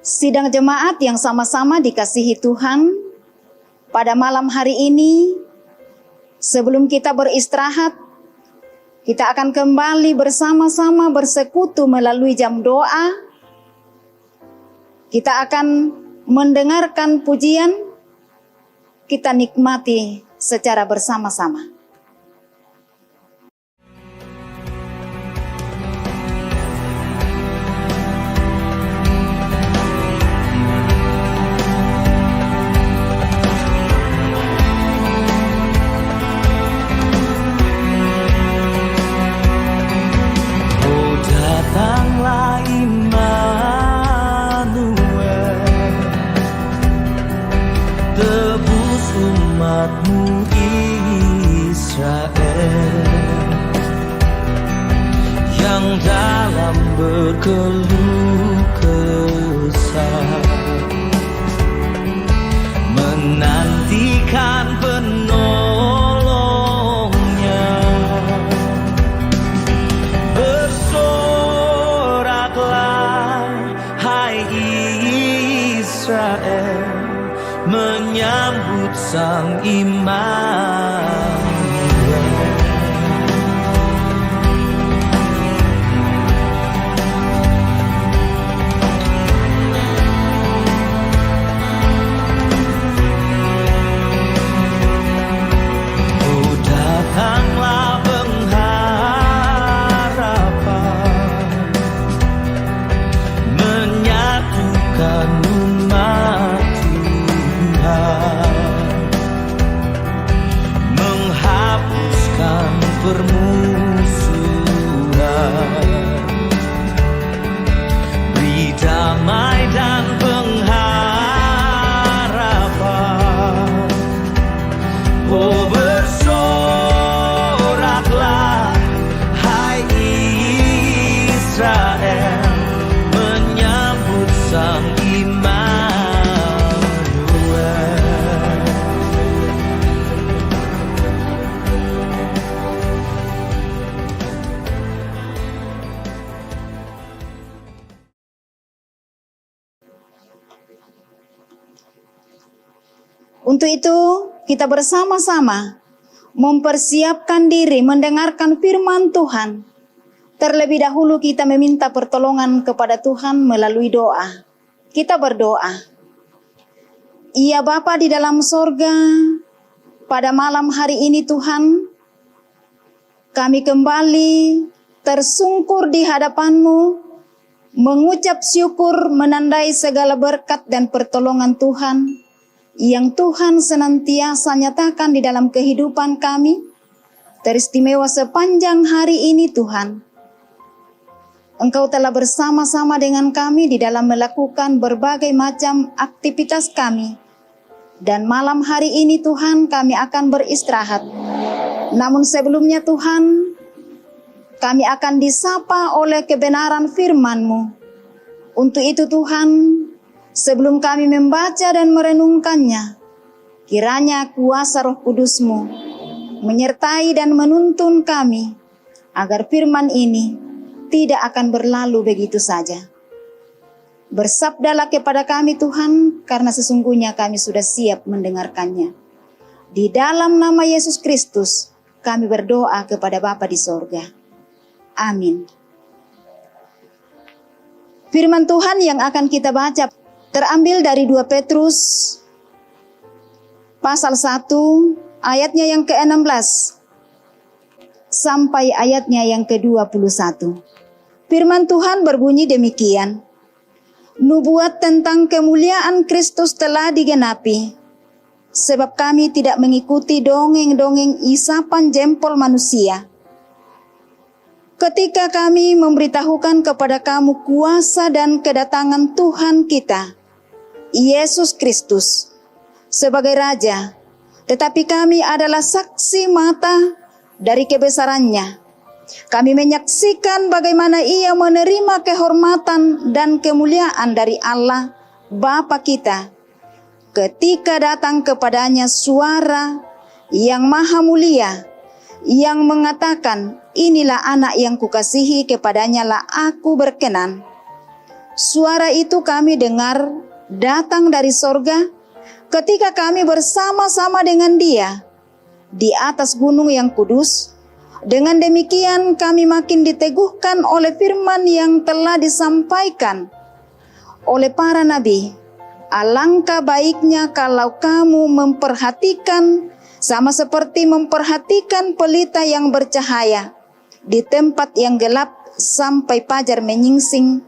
Sidang jemaat yang sama-sama dikasihi Tuhan, pada malam hari ini, sebelum kita beristirahat, kita akan kembali bersama-sama bersekutu melalui jam doa. Kita akan mendengarkan pujian, kita nikmati secara bersama-sama. Berkeluh kesah, menantikan penolongnya. Bersoraklah hai Israel, menyambut Sang Immanuel. Datanglah pengharapan, menyatukan umat Tuhan, menghapuskan permusuhan, beri damai dan pengharapan. Oh, bersoraklah hai Israel, menyambut Sang Immanuel. Untuk itu, kita bersama-sama mempersiapkan diri mendengarkan firman Tuhan. Terlebih dahulu kita meminta pertolongan kepada Tuhan melalui doa. Kita berdoa. Ya Bapa di dalam sorga, pada malam hari ini Tuhan, kami kembali tersungkur di hadapan-Mu, mengucap syukur menandai segala berkat dan pertolongan Tuhan yang Tuhan senantiasa nyatakan di dalam kehidupan kami, teristimewa sepanjang hari ini Tuhan. Engkau telah bersama-sama dengan kami di dalam melakukan berbagai macam aktivitas kami. Dan malam hari ini Tuhan kami akan beristirahat. Namun sebelumnya Tuhan, kami akan disapa oleh kebenaran firman-Mu. Untuk itu Tuhan, sebelum kami membaca dan merenungkannya, kiranya kuasa Roh Kudus-Mu menyertai dan menuntun kami, agar firman ini tidak akan berlalu begitu saja. Bersabdalah kepada kami Tuhan, karena sesungguhnya kami sudah siap mendengarkannya. Di dalam nama Yesus Kristus, kami berdoa kepada Bapa di sorga. Amin. Firman Tuhan yang akan kita baca terambil dari 2 Petrus pasal 1 ayatnya yang ke-16 sampai ayatnya yang ke-21. Firman Tuhan berbunyi demikian. Nubuat tentang kemuliaan Kristus telah digenapi, sebab kami tidak mengikuti dongeng-dongeng isapan jempol manusia. Ketika kami memberitahukan kepada kamu kuasa dan kedatangan Tuhan kita, Yesus Kristus, sebagai Raja, tetapi kami adalah saksi mata dari kebesarannya. Kami menyaksikan bagaimana Ia menerima kehormatan dan kemuliaan dari Allah Bapa kita, ketika datang kepadanya suara yang maha mulia, yang mengatakan, inilah anak yang kukasihi, kepadanya lah aku berkenan. Suara itu kami dengar datang dari sorga ketika kami bersama-sama dengan Dia di atas gunung yang kudus. Dengan demikian kami makin diteguhkan oleh firman yang telah disampaikan oleh para nabi. Alangkah baiknya kalau kamu memperhatikan sama seperti memperhatikan pelita yang bercahaya di tempat yang gelap sampai fajar menyingsing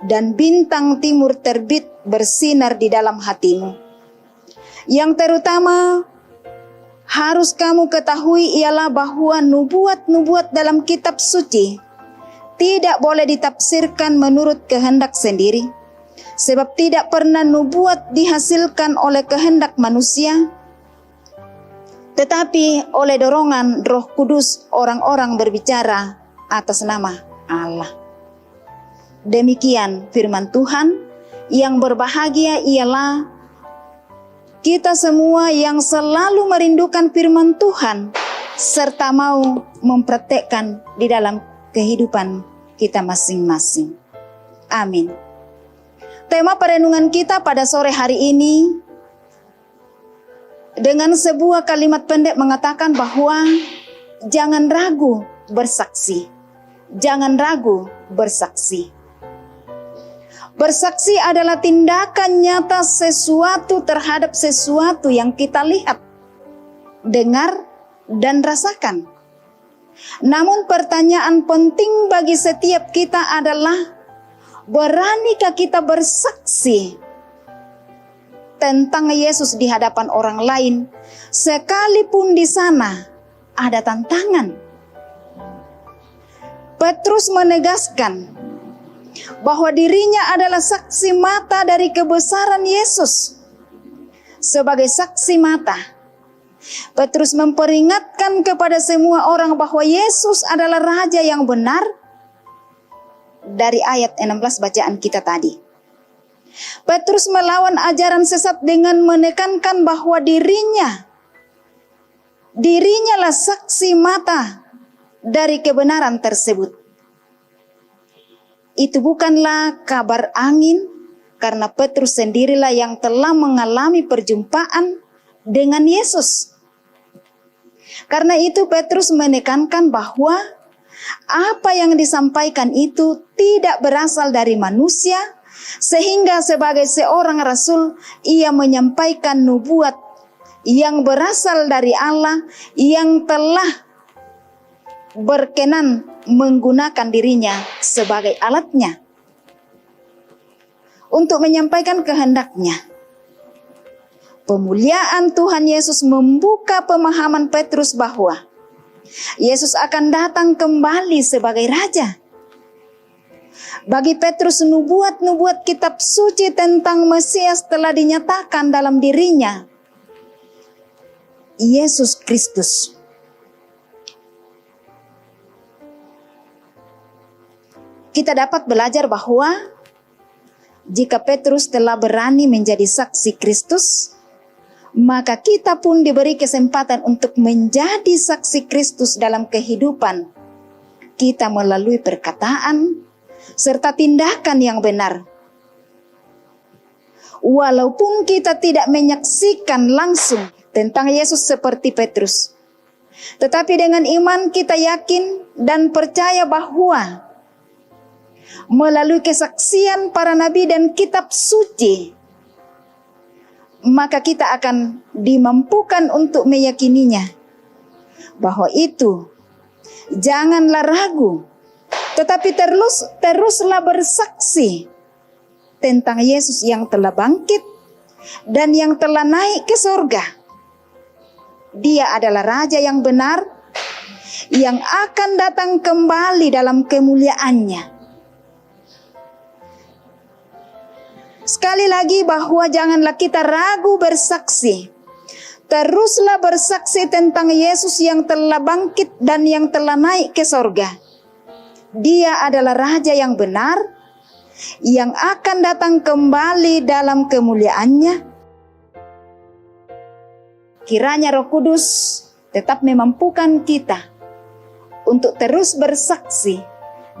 dan bintang timur terbit bersinar di dalam hatimu. Yang terutama harus kamu ketahui ialah bahwa nubuat-nubuat dalam kitab suci tidak boleh ditafsirkan menurut kehendak sendiri. Sebab tidak pernah nubuat dihasilkan oleh kehendak manusia, tetapi oleh dorongan Roh Kudus orang-orang berbicara atas nama Allah. Demikian firman Tuhan. Yang berbahagia ialah kita semua yang selalu merindukan firman Tuhan serta mau mempraktekkan di dalam kehidupan kita masing-masing. Amin. Tema perenungan kita pada sore hari ini dengan sebuah kalimat pendek mengatakan bahwa jangan ragu bersaksi. Jangan ragu bersaksi. Bersaksi adalah tindakan nyata sesuatu terhadap sesuatu yang kita lihat, dengar, dan rasakan. Namun pertanyaan penting bagi setiap kita adalah, beranikah kita bersaksi tentang Yesus di hadapan orang lain, sekalipun di sana ada tantangan? Petrus menegaskan bahwa dirinya adalah saksi mata dari kebesaran Yesus. Sebagai saksi mata, Petrus memperingatkan kepada semua orang bahwa Yesus adalah Raja yang benar. Dari ayat 16 bacaan kita tadi, Petrus melawan ajaran sesat dengan menekankan bahwa dirinya lah saksi mata dari kebenaran tersebut. Itu bukanlah kabar angin, karena Petrus sendirilah yang telah mengalami perjumpaan dengan Yesus. Karena itu Petrus menekankan bahwa apa yang disampaikan itu tidak berasal dari manusia, sehingga sebagai seorang rasul ia menyampaikan nubuat yang berasal dari Allah yang telah berkenan menggunakan dirinya sebagai alatnya untuk menyampaikan kehendaknya. Pemuliaan Tuhan Yesus membuka pemahaman Petrus bahwa Yesus akan datang kembali sebagai Raja. Bagi Petrus, nubuat-nubuat kitab suci tentang Mesias telah dinyatakan dalam dirinya, Yesus Kristus. Kita dapat belajar bahwa jika Petrus telah berani menjadi saksi Kristus, maka kita pun diberi kesempatan untuk menjadi saksi Kristus dalam kehidupan kita melalui perkataan serta tindakan yang benar. Walaupun kita tidak menyaksikan langsung tentang Yesus seperti Petrus, tetapi dengan iman kita yakin dan percaya bahwa melalui kesaksian para nabi dan kitab suci, maka kita akan dimampukan untuk meyakininya. Bahwa itu, janganlah ragu, tetapi teruslah bersaksi tentang Yesus yang telah bangkit dan yang telah naik ke surga. Dia adalah Raja yang benar, yang akan datang kembali dalam kemuliaannya. Sekali lagi bahwa janganlah kita ragu bersaksi. Teruslah bersaksi tentang Yesus yang telah bangkit dan yang telah naik ke sorga. Dia adalah Raja yang benar, yang akan datang kembali dalam kemuliaannya. Kiranya Roh Kudus tetap memampukan kita untuk terus bersaksi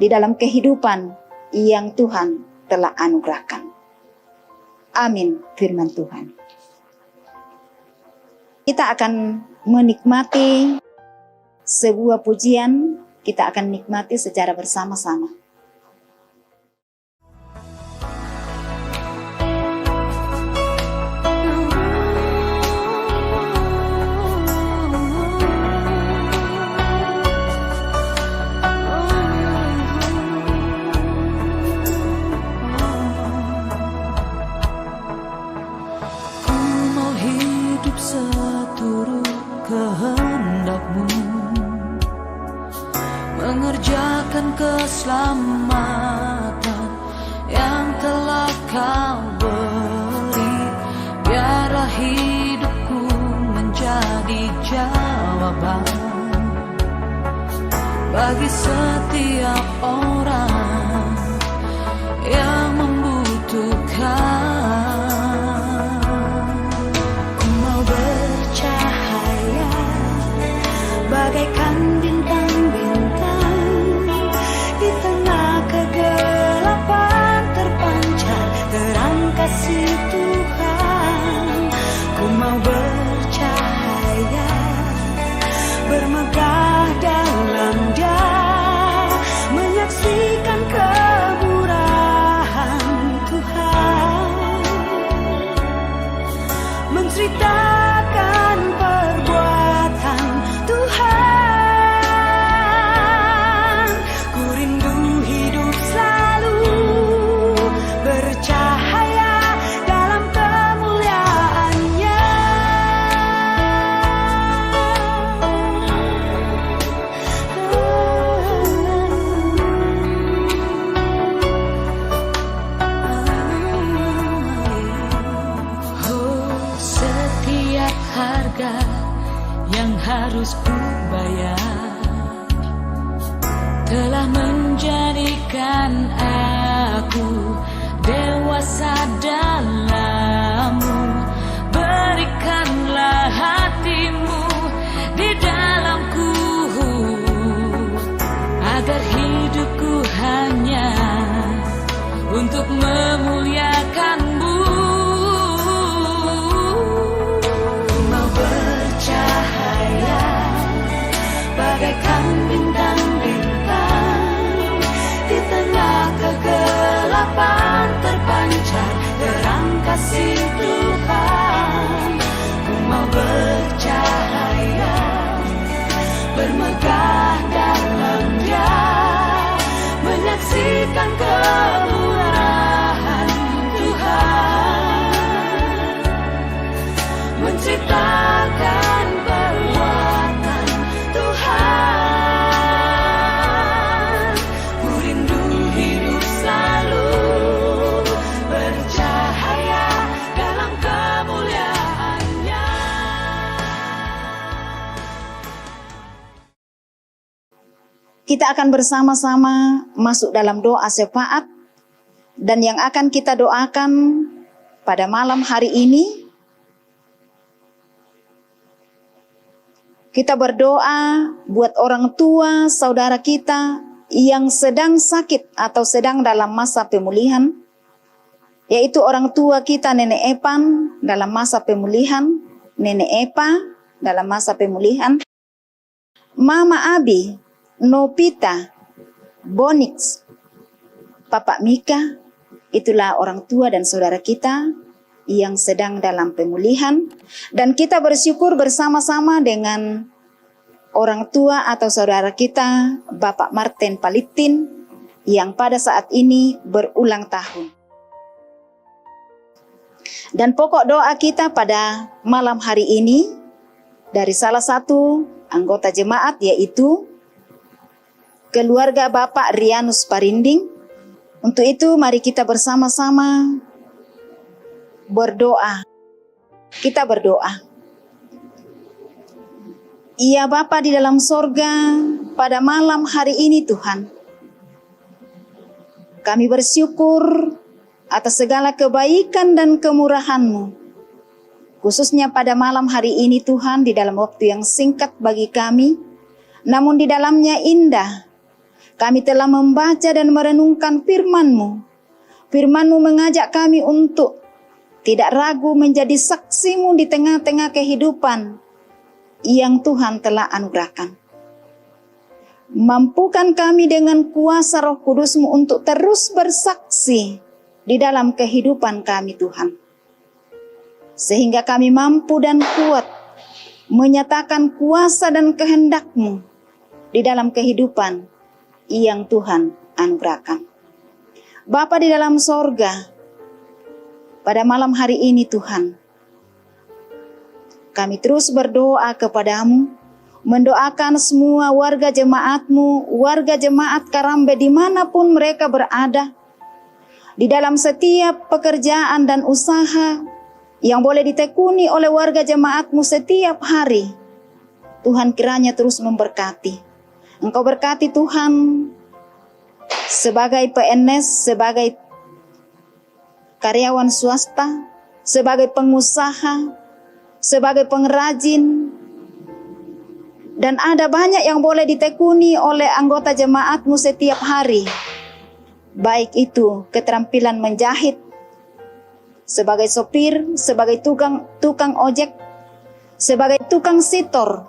di dalam kehidupan yang Tuhan telah anugerahkan. Amin, firman Tuhan. Kita akan menikmati sebuah pujian, kita akan nikmati secara bersama-sama. Seturut kehendak-Mu, mengerjakan keselamatan yang telah Kau beri. Biarlah hidupku menjadi jawaban bagi setiap orang yang membutuhkan. Bagaikan bintang-bintang di tengah kegelapan terpancar terang kasih Tuhan. Ku mau bercahaya, bermegah dalam Dia, menyaksikan kemurahan Tuhan, menceritakan perbuatan Tuhan. Ku rindu hidup selalu bercahaya dalam kemuliaan-Nya. Oh, setiap harga yang harus ku bayar telah menjadikan aku dewasa dalam-Mu. Berikanlah hati-Mu di dalamku, agar hidupku hanya untuk memuliakan-Mu. Mau bercahaya bagaikan bintang-bintang di tengah kegelapan terpancar terang kasih Tuhan. Ku mau bercahaya, bermegah dalam Dia, menyaksikan kemurahan Tuhan, menceritakan perbuatan Tuhan. Ku rindu hidup selalu bercahaya dalam kemuliaan-Nya. Kita akan bersama-sama masuk dalam doa syafaat, dan yang akan kita doakan pada malam hari ini, kita berdoa buat orang tua saudara kita yang sedang sakit atau sedang dalam masa pemulihan, yaitu orang tua kita Nenek Epan dalam masa pemulihan, Nenek Epa dalam masa pemulihan, Mama Abi, Nopita, Bonix, Papa Mika. Itulah orang tua dan saudara kita yang sedang dalam pemulihan, dan kita bersyukur bersama-sama dengan orang tua atau saudara kita Bapak Martin Palitin yang pada saat ini berulang tahun. Dan pokok doa kita pada malam hari ini dari salah satu anggota jemaat, yaitu keluarga Bapak Rianus Parinding. Untuk itu mari kita bersama-sama berdoa. Kita berdoa. Ya Bapa di dalam sorga, pada malam hari ini Tuhan, kami bersyukur atas segala kebaikan dan kemurahan-Mu. Khususnya pada malam hari ini Tuhan, di dalam waktu yang singkat bagi kami, namun di dalamnya indah, kami telah membaca dan merenungkan firman-Mu Firman-Mu mengajak kami untuk tidak ragu menjadi saksi-Mu di tengah-tengah kehidupan yang Tuhan telah anugerahkan. Mampukan kami dengan kuasa Roh Kudus-Mu untuk terus bersaksi di dalam kehidupan kami Tuhan. Sehingga kami mampu dan kuat menyatakan kuasa dan kehendak-Mu di dalam kehidupan yang Tuhan anugerahkan. Bapa di dalam sorga, pada malam hari ini Tuhan, kami terus berdoa kepadamu, mendoakan semua warga jemaat-Mu, warga jemaat Karambe dimanapun mereka berada, di dalam setiap pekerjaan dan usaha yang boleh ditekuni oleh warga jemaat-Mu setiap hari. Tuhan kiranya terus memberkati. Engkau berkati Tuhan, sebagai PNS, sebagai karyawan swasta, sebagai pengusaha, sebagai pengrajin, dan ada banyak yang boleh ditekuni oleh anggota jemaat-Mu setiap hari. Baik itu keterampilan menjahit, sebagai sopir, sebagai tukang ojek, sebagai tukang sitor,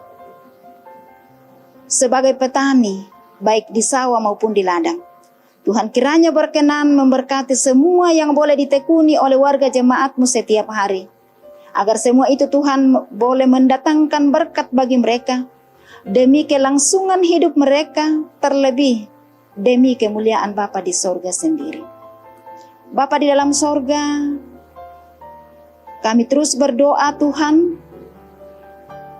sebagai petani, baik di sawah maupun di ladang. Tuhan kiranya berkenan memberkati semua yang boleh ditekuni oleh warga jemaat-Mu setiap hari. Agar semua itu Tuhan boleh mendatangkan berkat bagi mereka, demi kelangsungan hidup mereka, terlebih demi kemuliaan Bapa di sorga sendiri. Bapa di dalam sorga, kami terus berdoa Tuhan,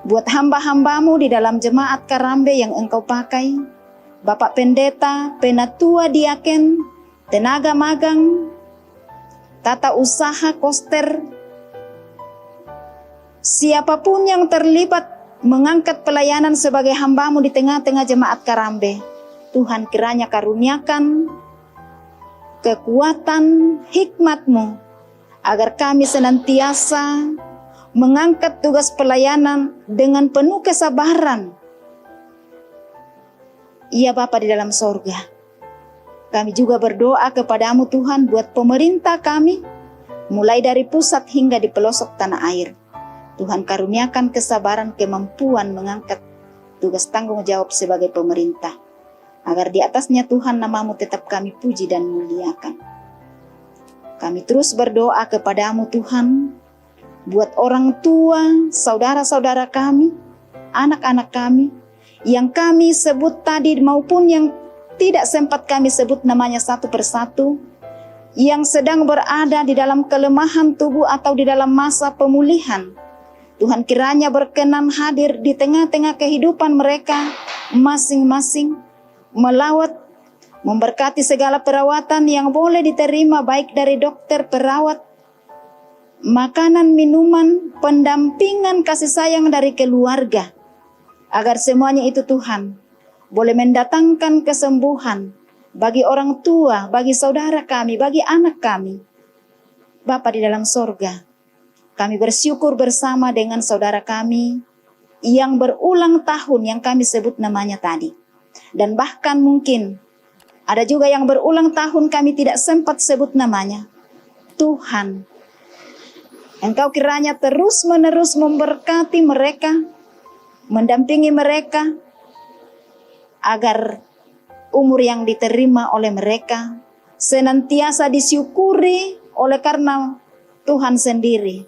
buat hamba-hamba-Mu di dalam jemaat Karambe yang Engkau pakai, Bapak Pendeta, Penatua Diaken, tenaga magang, tata usaha koster, siapapun yang terlibat mengangkat pelayanan sebagai hamba-Mu di tengah-tengah jemaat Karambe, Tuhan kiranya karuniakan kekuatan hikmat-Mu, agar kami senantiasa mengangkat tugas pelayanan dengan penuh kesabaran. Iya Bapa di dalam sorga, kami juga berdoa kepadamu Tuhan buat pemerintah kami, mulai dari pusat hingga di pelosok tanah air. Tuhan karuniakan kesabaran, kemampuan mengangkat tugas tanggung jawab sebagai pemerintah, agar di atasnya Tuhan nama-Mu tetap kami puji dan muliakan. Kami terus berdoa kepadamu Tuhan, buat orang tua, saudara-saudara kami, anak-anak kami, yang kami sebut tadi maupun yang tidak sempat kami sebut namanya satu persatu, yang sedang berada di dalam kelemahan tubuh atau di dalam masa pemulihan. Tuhan kiranya berkenan hadir di tengah-tengah kehidupan mereka masing-masing, melawat, memberkati segala perawatan yang boleh diterima baik dari dokter, perawat, makanan, minuman, pendampingan kasih sayang dari keluarga, agar semuanya itu Tuhan boleh mendatangkan kesembuhan bagi orang tua, bagi saudara kami, bagi anak kami. Bapa di dalam sorga, kami bersyukur bersama dengan saudara kami yang berulang tahun yang kami sebut namanya tadi. Dan bahkan mungkin ada juga yang berulang tahun kami tidak sempat sebut namanya. Tuhan, Engkau kiranya terus-menerus memberkati mereka, mendampingi mereka, agar umur yang diterima oleh mereka senantiasa disyukuri oleh karena Tuhan sendiri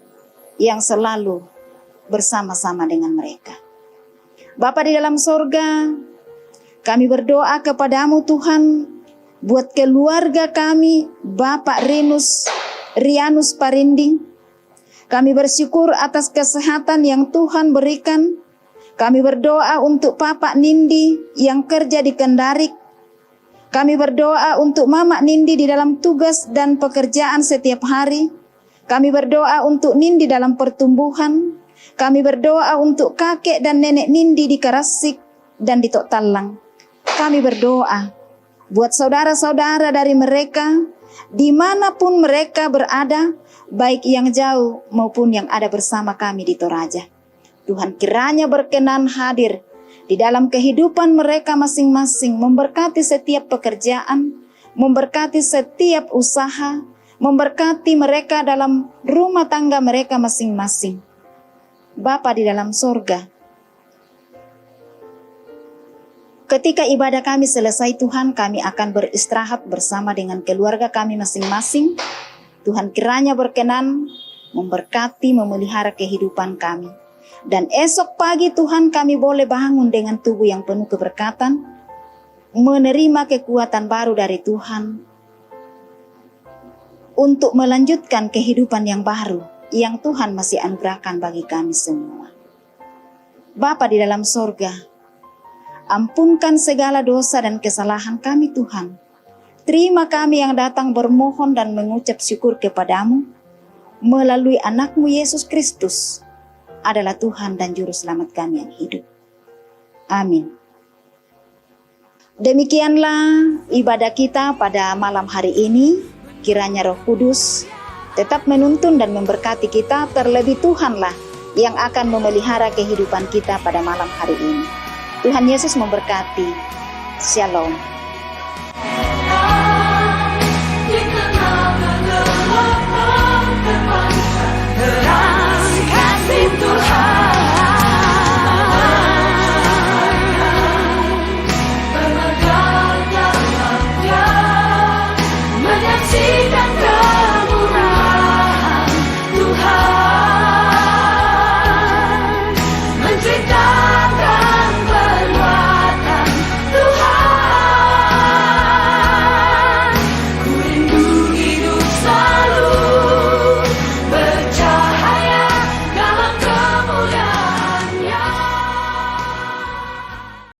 yang selalu bersama-sama dengan mereka. Bapa di dalam sorga, kami berdoa kepadamu Tuhan, buat keluarga kami, Bapak Rianus Parinding. Kami bersyukur atas kesehatan yang Tuhan berikan. Kami berdoa untuk Papa Nindi yang kerja di Kendarik. Kami berdoa untuk Mama Nindi di dalam tugas dan pekerjaan setiap hari. Kami berdoa untuk Nindi dalam pertumbuhan. Kami berdoa untuk kakek dan nenek Nindi di Karasik dan di Tok Talang. Kami berdoa buat saudara-saudara dari mereka, dimanapun mereka berada, baik yang jauh maupun yang ada bersama kami di Toraja. Tuhan kiranya berkenan hadir di dalam kehidupan mereka masing-masing, memberkati setiap pekerjaan, memberkati setiap usaha, memberkati mereka dalam rumah tangga mereka masing-masing. Bapa di dalam sorga, ketika ibadah kami selesai Tuhan, kami akan beristirahat bersama dengan keluarga kami masing-masing. Tuhan kiranya berkenan memberkati, memelihara kehidupan kami. Dan esok pagi Tuhan kami boleh bangun dengan tubuh yang penuh keberkatan, menerima kekuatan baru dari Tuhan untuk melanjutkan kehidupan yang baru yang Tuhan masih anugerahkan bagi kami semua. Bapa di dalam sorga, ampunkan segala dosa dan kesalahan kami Tuhan. Terima kami yang datang bermohon dan mengucap syukur kepadamu melalui anakmu Yesus Kristus adalah Tuhan dan Juru Selamat kami yang hidup. Amin. Demikianlah ibadah kita pada malam hari ini. Kiranya Roh Kudus tetap menuntun dan memberkati kita, terlebih Tuhanlah yang akan memelihara kehidupan kita pada malam hari ini. Tuhan Yesus memberkati. Shalom.